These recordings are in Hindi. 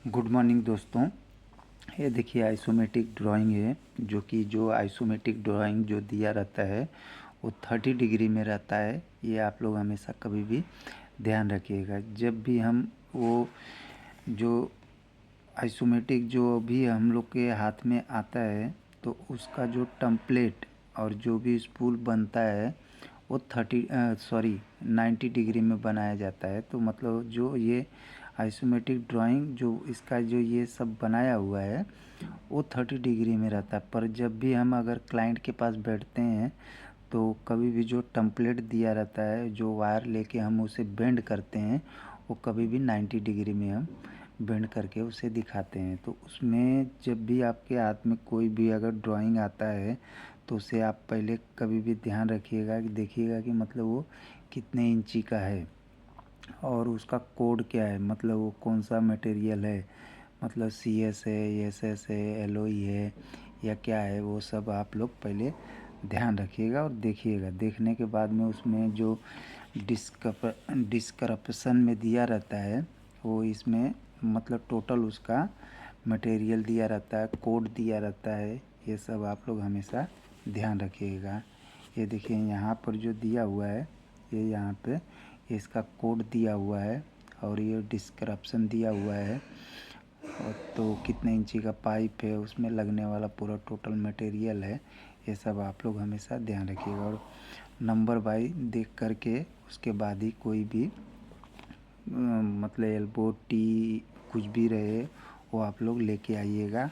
गुड मॉर्निंग दोस्तों। ये देखिए आइसोमेट्रिक ड्राइंग है, जो आइसोमेट्रिक ड्राइंग जो दिया रहता है वो 30 डिग्री में रहता है। ये आप लोग हमेशा कभी भी ध्यान रखिएगा। जब भी हम वो जो आइसोमेट्रिक जो भी हम लोग के हाथ में आता है तो उसका जो टेम्पलेट और जो भी स्पूल बनता है वो 90 डिग्री में बनाया जाता है। तो मतलब जो ये आइसोमेट्रिक ड्राइंग जो इसका जो ये सब बनाया हुआ है वो 30 डिग्री में रहता है। पर जब भी हम अगर क्लाइंट के पास बैठते हैं तो कभी भी जो टेम्पलेट दिया रहता है, जो वायर लेके हम उसे बेंड करते हैं, वो कभी भी 90 डिग्री में हम बेंड करके उसे दिखाते हैं। तो उसमें जब भी आपके हाथ में कोई भी अगर ड्राइंग आता है तो उसे आप पहले कभी भी ध्यान रखिएगा कि देखिएगा कि मतलब वो कितने इंची का है और उसका कोड क्या है, मतलब वो कौन सा मटेरियल है, मतलब CS है, SS है, LOE है या क्या है, वो सब आप लोग पहले ध्यान रखिएगा और देखिएगा। देखने के बाद में उसमें जो डिस्क्रिप्शन में दिया रहता है वो इसमें मतलब टोटल उसका मटेरियल दिया रहता है, कोड दिया रहता है। ये सब आप लोग हमेशा ध्यान रखिएगा। ये देखिए यहाँ पर जो दिया हुआ है, ये यहाँ पे इसका कोड दिया हुआ है और ये डिस्क्रिप्शन दिया हुआ है और तो कितने इंची का पाइप है, उसमें लगने वाला पूरा टोटल मटेरियल है। ये सब आप लोग हमेशा ध्यान रखिएगा और नंबर बाई देख करके उसके बाद ही कोई भी मतलब एल्बो टी कुछ भी रहे वो आप लोग लेके आइएगा।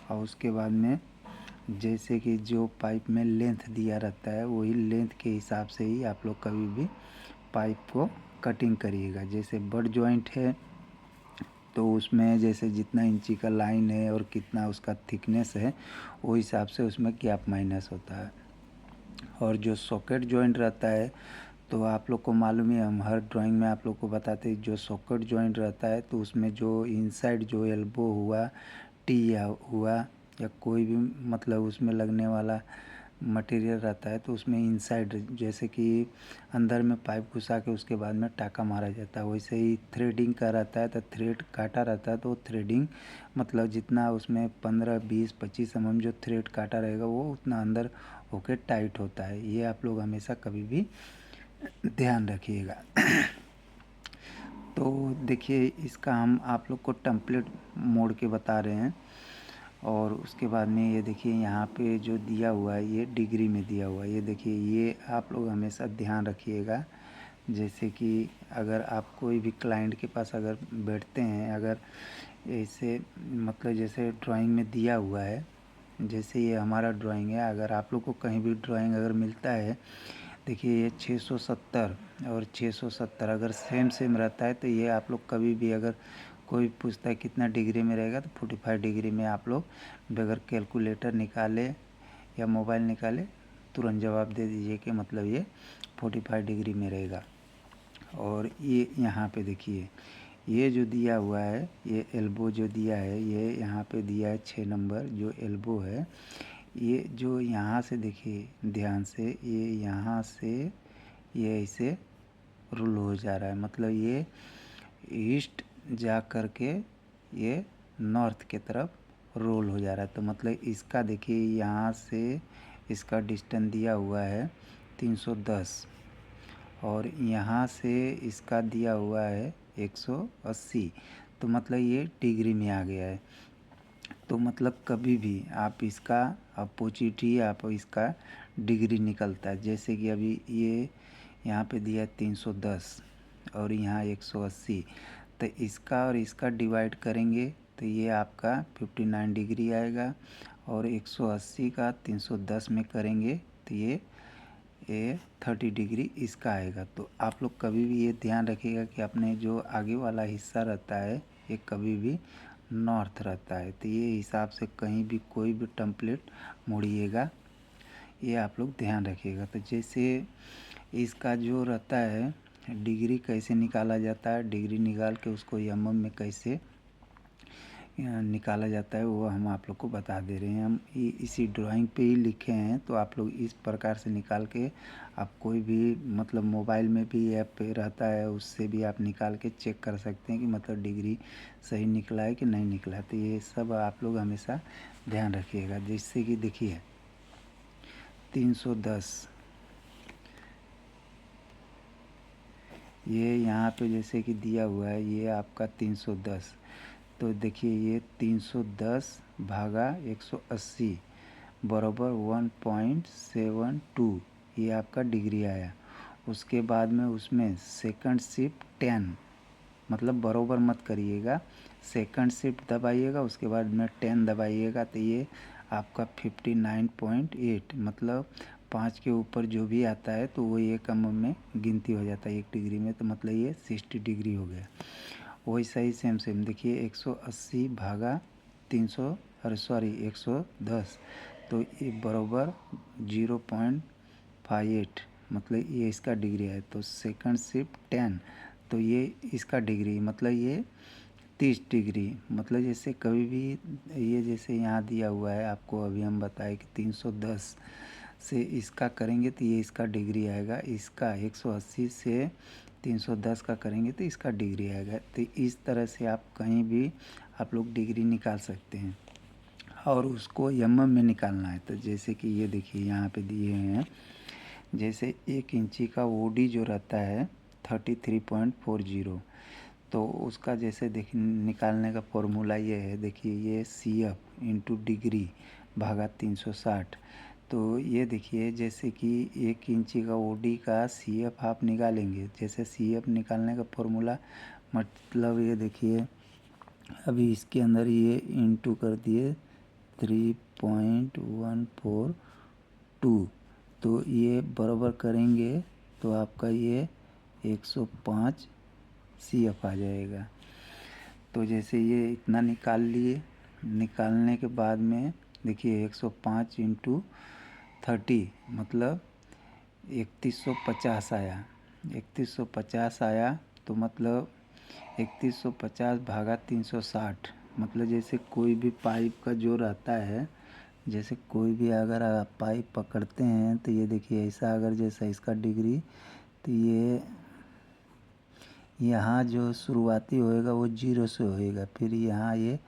और उसके बाद में जैसे कि जो पाइप में लेंथ दिया रहता है वही लेंथ के हिसाब से ही आप लोग कभी भी पाइप को कटिंग करिएगा। जैसे बट जॉइंट है तो उसमें जैसे जितना इंची का लाइन है और कितना उसका थिकनेस है वो हिसाब से उसमें गैप माइनस होता है। और जो सॉकेट जॉइंट रहता है तो आप लोग को मालूम है, हम हर ड्राइंग में आप लोग को बताते हैं, जो सॉकेट जॉइंट रहता है तो उसमें जो इनसाइड जो एल्बो हुआ, टी हुआ या कोई भी मतलब उसमें लगने वाला मटेरियल रहता है तो उसमें इनसाइड जैसे कि अंदर में पाइप घुसा के उसके बाद में टाका मारा जाता है, वैसे ही थ्रेडिंग का रहता है तो थ्रेड काटा रहता है तो थ्रेडिंग मतलब जितना उसमें 15, 20, 25 जो थ्रेड काटा रहेगा वो उतना अंदर होके टाइट होता है। ये आप लोग हमेशा कभी भी ध्यान रखिएगा। तो देखिए इसका हम आप लोग को टेम्पलेट मोड़ के बता रहे हैं और उसके बाद में ये देखिए यहाँ पे जो दिया हुआ है ये डिग्री में दिया हुआ है। ये देखिए ये आप लोग हमेशा ध्यान रखिएगा। जैसे कि अगर आप कोई भी क्लाइंट के पास अगर बैठते हैं, अगर ऐसे मतलब जैसे ड्राइंग में दिया हुआ है, जैसे ये हमारा ड्राइंग है, अगर आप लोग को कहीं भी ड्राइंग अगर मिलता है, देखिए ये 670 और 670 अगर सेम रहता है तो ये आप लोग कभी भी अगर कोई पूछता है कितना डिग्री में रहेगा तो 45 डिग्री में आप लोग बगैर कैलकुलेटर निकाले या मोबाइल निकाले तुरंत जवाब दे दीजिए कि मतलब ये 45 डिग्री में रहेगा। और ये यहाँ पे देखिए ये जो दिया हुआ है, ये एल्बो जो दिया है, ये यहाँ पे दिया है 6 नंबर जो एल्बो है। ये जो यहाँ से देखिए ध्यान से, ये यहाँ से ये ऐसे रूल हो जा रहा है, मतलब ये ईस्ट जा कर के ये नॉर्थ के तरफ रोल हो जा रहा है। तो मतलब इसका देखिए यहाँ से इसका डिस्टेंस दिया हुआ है 310 और यहाँ से इसका दिया हुआ है 180, तो मतलब ये डिग्री में आ गया है। तो मतलब कभी भी आप इसका अपोजिट ही आप इसका डिग्री निकलता है। जैसे कि अभी ये यहाँ पे दिया है 310 और यहाँ 180, तो इसका और इसका डिवाइड करेंगे तो ये आपका 59 डिग्री आएगा और 180 का 310 में करेंगे तो ये 30 डिग्री इसका आएगा। तो आप लोग कभी भी ये ध्यान रखिएगा कि अपने जो आगे वाला हिस्सा रहता है ये कभी भी नॉर्थ रहता है। तो ये हिसाब से कहीं भी कोई भी टेम्पलेट मोड़िएगा, ये आप लोग ध्यान रखिएगा। तो जैसे इसका जो रहता है डिग्री कैसे निकाला जाता है, डिग्री निकाल के उसको mm में कैसे निकाला जाता है वो हम आप लोग को बता दे रहे हैं। हम इसी ड्राइंग पे ही लिखे हैं, तो आप लोग इस प्रकार से निकाल के आप कोई भी मतलब मोबाइल में भी ऐप पे रहता है, उससे भी आप निकाल के चेक कर सकते हैं कि मतलब डिग्री सही निकला है कि नहीं निकला। तो ये सब आप लोग हमेशा ध्यान रखिएगा। जिससे कि देखिए 310 ये यहाँ पे जैसे कि दिया हुआ है, ये आपका 310। तो देखिए ये 310 भागा 180 बराबर 1.72 ये आपका डिग्री आया। उसके बाद में उसमें सेकंड शिफ्ट 10 मतलब बराबर मत करिएगा, सेकंड शिफ्ट दबाइएगा, उसके बाद में 10 दबाइएगा, तो ये आपका 59.8 मतलब 5 के ऊपर जो भी आता है तो वो एक में गिनती हो जाता है 1 डिग्री में, तो मतलब ये 60 डिग्री हो गया। वही सही सेम देखिए 180 भागा 300 अरे सॉरी 110 तो ये बराबर 0.58 मतलब ये इसका डिग्री है। तो सेकंड शिफ्ट 10 तो ये इसका डिग्री मतलब ये 30 डिग्री। मतलब जैसे कभी भी ये जैसे यहाँ दिया हुआ है आपको, अभी हम बताए कि 310 से इसका करेंगे तो ये इसका डिग्री आएगा, इसका 180 से 310 का करेंगे तो इसका डिग्री आएगा। तो इस तरह से आप कहीं भी आप लोग डिग्री निकाल सकते हैं और उसको में निकालना है। तो जैसे कि ये देखिए यहाँ पे दिए हैं, जैसे 1 इंची का ओडी जो रहता है 33.40 तो उसका जैसे देखिए निकालने का फॉर्मूला ये है, देखिए ये CF इंटू डिग्री भागा 360। तो ये देखिए जैसे कि 1 इंची का ओडी का CF आप निकालेंगे, जैसे CF निकालने का फॉर्मूला मतलब ये देखिए अभी इसके अंदर ये इंटू कर दिए 3.142 तो ये बराबर करेंगे तो आपका ये 105 CF आ जाएगा। तो जैसे ये इतना निकाल लिए, निकालने के बाद में देखिए 105 इंटू 30 मतलब 3150 आया। 3150 आया तो मतलब 3150 भागा 360 मतलब जैसे कोई भी पाइप का जो रहता है, जैसे कोई भी अगर आप पाइप पकड़ते हैं तो ये देखिए ऐसा अगर जैसा इसका डिग्री तो ये यहाँ जो शुरुआती होएगा वो 0 से होएगा, फिर यहाँ ये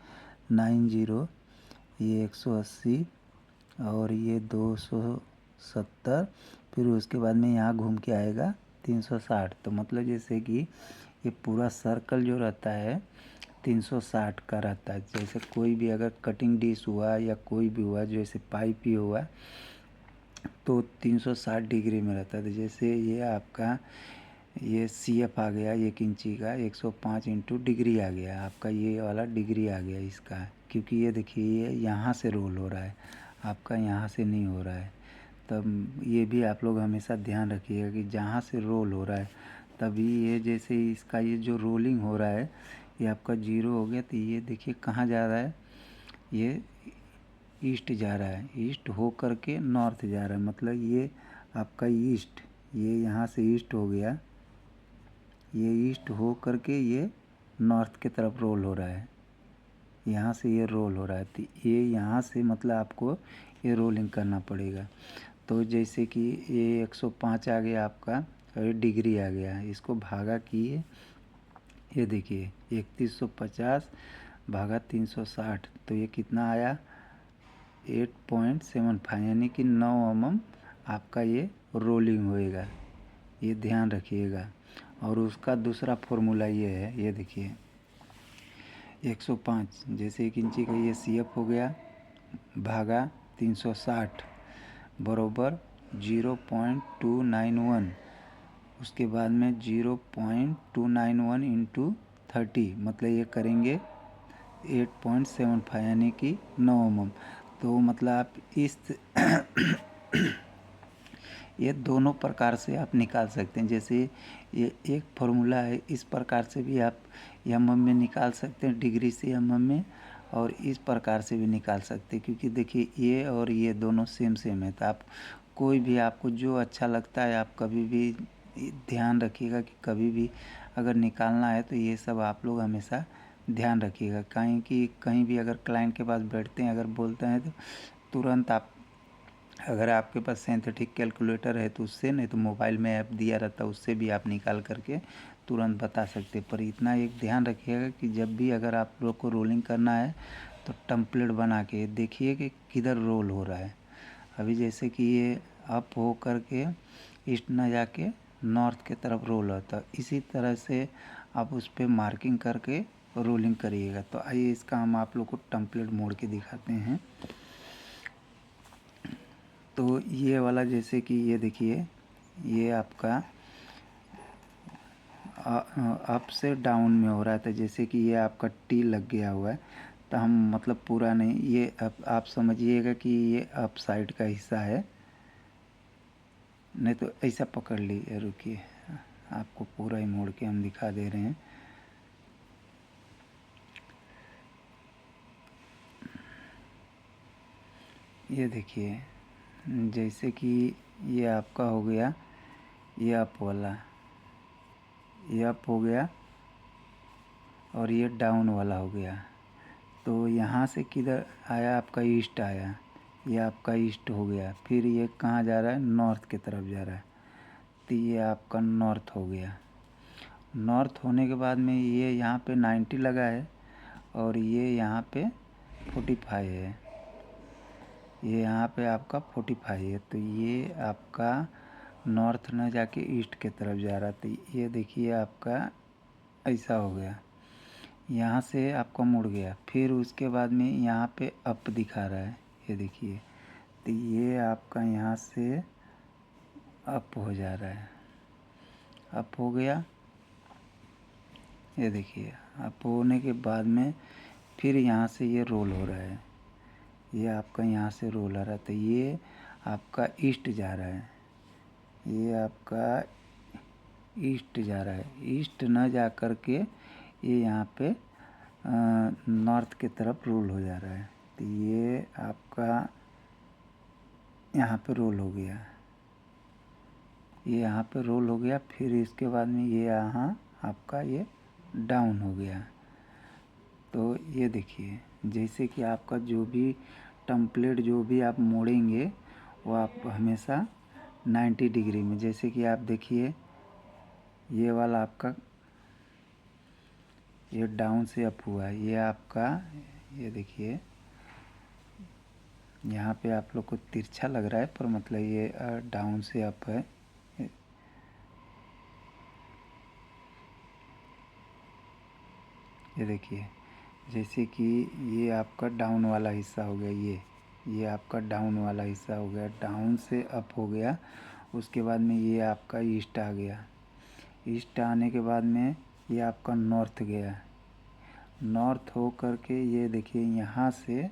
90 ये 180 और ये 270 फिर उसके बाद में यहाँ घूम के आएगा 360। तो मतलब जैसे कि ये पूरा सर्कल जो रहता है 360 का रहता है। जैसे कोई भी अगर कटिंग डिश हुआ या कोई भी हुआ जैसे पाइप ही हुआ तो 360 डिग्री में रहता है। तो जैसे ये आपका ये CF आ गया 1 इंची का 105 इंटू डिग्री आ गया, आपका ये वाला डिग्री आ गया इसका, क्योंकि ये देखिए ये यहाँ से रोल हो रहा है, आपका यहाँ से नहीं हो रहा है। तब ये भी आप लोग हमेशा ध्यान रखिएगा कि जहाँ से रोल हो रहा है तभी ये जैसे इसका ये जो रोलिंग हो रहा है ये आपका 0 हो गया। तो ये देखिए कहाँ जा रहा है, ये ईस्ट जा रहा है, ईस्ट हो कर के नॉर्थ जा रहा है, मतलब ये आपका ईस्ट, ये यहाँ से ईस्ट हो गया, ये ईस्ट हो करके ये नॉर्थ की तरफ रोल हो रहा है, यहाँ से ये रोल हो रहा है। तो ये यहाँ से मतलब आपको ये रोलिंग करना पड़ेगा। तो जैसे कि ये 105 आ गया आपका और ये डिग्री आ गया, इसको भागा किए, ये देखिए 3150 भागा 360 तो ये कितना आया 8.75 यानी कि 9 mm आपका ये रोलिंग होएगा, ये ध्यान रखिएगा। और उसका दूसरा फॉर्मूला ये है, ये देखिए 105 जैसे 1 इंची का ये CF हो गया भागा 360 बराबर 0.291 उसके बाद में 0.291 इंटू 30 मतलब ये करेंगे 8.75 यानी कि 9 mm। तो मतलब आप इस ये दोनों प्रकार से आप निकाल सकते हैं। जैसे ये एक फार्मूला है, इस प्रकार से भी आप में निकाल सकते हैं डिग्री से में, और इस प्रकार से भी निकाल सकते हैं, क्योंकि देखिए ये और ये दोनों सेम है। तो आप कोई भी आपको जो अच्छा लगता है आप कभी भी ध्यान रखिएगा कि कभी भी अगर निकालना है तो ये सब आप लोग हमेशा ध्यान रखिएगा, कहीं कि कहीं भी अगर क्लाइंट के पास बैठते हैं, अगर बोलते हैं तो तुरंत आप, अगर आपके पास सिंथेटिक कैलकुलेटर है तो उससे, नहीं तो मोबाइल में ऐप दिया रहता है उससे भी आप निकाल करके तुरंत बता सकते। पर इतना एक ध्यान रखिएगा कि जब भी अगर आप लोग को रोलिंग करना है तो टेम्पलेट बना के देखिए कि किधर रोल हो रहा है। अभी जैसे कि ये अप हो करके ईस्ट ना जाके नॉर्थ के तरफ रोल होता है, इसी तरह से आप उस पर मार्किंग करके रोलिंग करिएगा। तो आइए इसका हम आप लोग को टेम्पलेट मोड़ के दिखाते हैं। तो ये वाला जैसे कि ये देखिए, ये आपका अप से डाउन में हो रहा था, जैसे कि ये आपका टी लग गया हुआ है। तो हम मतलब पूरा नहीं, ये आप समझिएगा कि ये अप साइड का हिस्सा है, नहीं तो ऐसा पकड़ लीजिए। रुकिए, आपको पूरा ही मोड़ के हम दिखा दे रहे हैं। ये देखिए, जैसे कि ये आपका हो गया, ये अप वाला, ये अप हो गया और ये डाउन वाला हो गया। तो यहाँ से किधर आया, आपका ईस्ट आया, ये आपका ईस्ट हो गया। फिर ये कहाँ जा रहा है, नॉर्थ की तरफ जा रहा है। तो ये आपका नॉर्थ हो गया। नॉर्थ होने के बाद में ये यहाँ पे 90 लगा है और ये यहाँ पे 45 है, ये यहाँ पे आपका 45 है। तो ये आपका नॉर्थ ना जाके ईस्ट की तरफ जा रहा। तो ये देखिए आपका ऐसा हो गया, यहाँ से आपका मुड़ गया। फिर उसके बाद में यहाँ पे अप दिखा रहा है, ये देखिए। तो ये आपका यहाँ से अप हो जा रहा है, अप हो गया। ये देखिए अप होने के बाद में फिर यहाँ से ये रोल हो रहा है, ये आपका यहाँ से रोल हो रहा है। तो ये आपका ईस्ट जा रहा है, ये आपका ईस्ट जा रहा है। ईस्ट ना जा कर के ये यहाँ पे नॉर्थ की तरफ रोल हो जा रहा है। तो ये आपका यहाँ पे रोल हो गया, ये यहाँ पे रोल हो गया। फिर इसके बाद में ये यहाँ आपका ये डाउन हो गया। तो ये देखिए, जैसे कि आपका जो भी टेम्पलेट जो भी आप मोड़ेंगे वो आप हमेशा 90 डिग्री में, जैसे कि आप देखिए ये वाला आपका ये डाउन से अप हुआ है, ये आपका, ये देखिए यहाँ पे आप लोग को तिरछा लग रहा है पर मतलब ये डाउन से अप है। ये देखिए, जैसे कि ये आपका डाउन वाला हिस्सा हो गया, ये आपका डाउन वाला हिस्सा हो गया, डाउन से अप हो गया। उसके बाद में ये आपका ईस्ट आ गया, ईस्ट आने के बाद में ये आपका नॉर्थ गया, नॉर्थ हो करके ये देखिए यहाँ से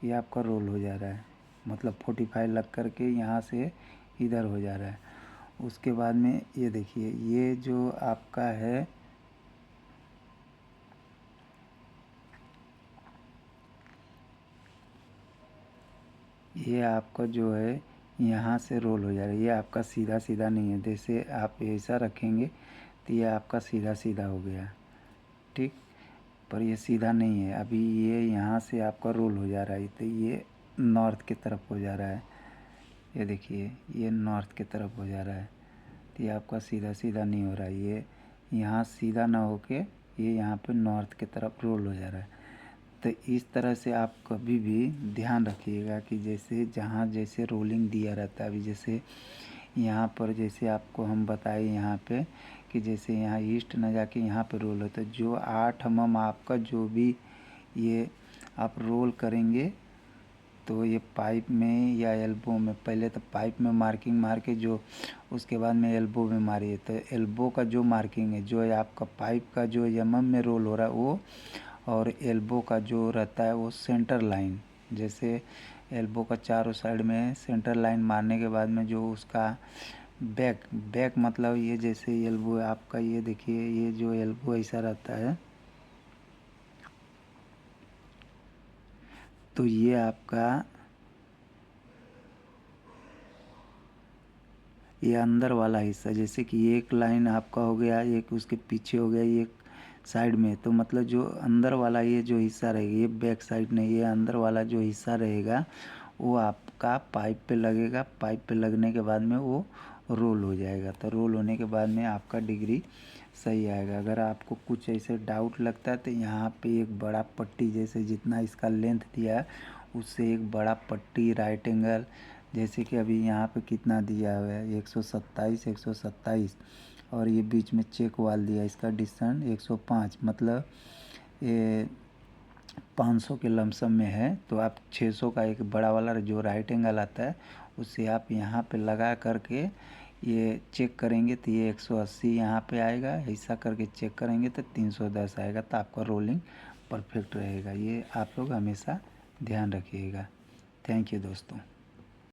ये आपका रोल हो जा रहा है, मतलब 45 लग करके यहाँ से इधर हो जा रहा है। उसके बाद में ये देखिए, ये जो आपका है ये आपका जो है यहाँ से रोल हो जा रहा है, ये आपका सीधा सीधा नहीं है। जैसे आप ऐसा रखेंगे तो ये आपका सीधा सीधा हो गया, ठीक। पर ये सीधा नहीं है, अभी ये यहाँ से आपका रोल हो जा रहा है। तो ये नॉर्थ की तरफ हो जा रहा है, ये देखिए ये नॉर्थ की तरफ हो जा रहा है। तो ये आपका सीधा सीधा नहीं हो रहा है, ये यहाँ सीधा ना होके ये यहाँ पे नॉर्थ की तरफ रोल हो जा रहा है। तो इस तरह से आप कभी भी ध्यान रखिएगा कि जैसे जहाँ जैसे रोलिंग दिया रहता है, अभी जैसे यहाँ पर जैसे आपको हम बताए यहाँ पे कि जैसे यहाँ ईस्ट ना जाके यहाँ पे रोल होता है, जो 8 mm आपका जो भी ये आप रोल करेंगे तो ये पाइप में या एल्बो में, पहले तो पाइप में मार्किंग मार के जो उसके बाद में एल्बो में मारिए। तो एल्बो का जो मार्किंग है, जो है आपका पाइप का जो mm में रोल हो रहा है वो, और एल्बो का जो रहता है वो सेंटर लाइन, जैसे एल्बो का चारों साइड में सेंटर लाइन मारने के बाद में जो उसका बैक मतलब ये जैसे एल्बो आपका, ये देखिए ये जो एल्बो ऐसा रहता है, तो ये आपका ये अंदर वाला हिस्सा, जैसे कि एक लाइन आपका हो गया, एक उसके पीछे हो गया, एक साइड में, तो मतलब जो अंदर वाला ये जो हिस्सा रहेगा, ये बैक साइड नहीं, ये अंदर वाला जो हिस्सा रहेगा वो आपका पाइप पे लगेगा। पाइप पे लगने के बाद में वो रोल हो जाएगा। तो रोल होने के बाद में आपका डिग्री सही आएगा। अगर आपको कुछ ऐसे डाउट लगता है तो यहाँ पे एक बड़ा पट्टी, जैसे जितना इसका लेंथ दिया है उससे एक बड़ा पट्टी राइट एंगल, जैसे कि अभी यहाँ पे कितना दिया हुआ है 127 127, और ये बीच में चेक वाल दिया, इसका डिस्टेंस 105, मतलब ये 500 के लमसम में है। तो आप 600 का एक बड़ा वाला जो राइट एंगल आता है उससे आप यहाँ पे लगा करके ये चेक करेंगे तो ये 180 यहाँ पे आएगा। ऐसा करके चेक करेंगे तो 310 आएगा। तो आपका रोलिंग परफेक्ट रहेगा। ये आप लोग हमेशा ध्यान रखिएगा। थैंक यू दोस्तों।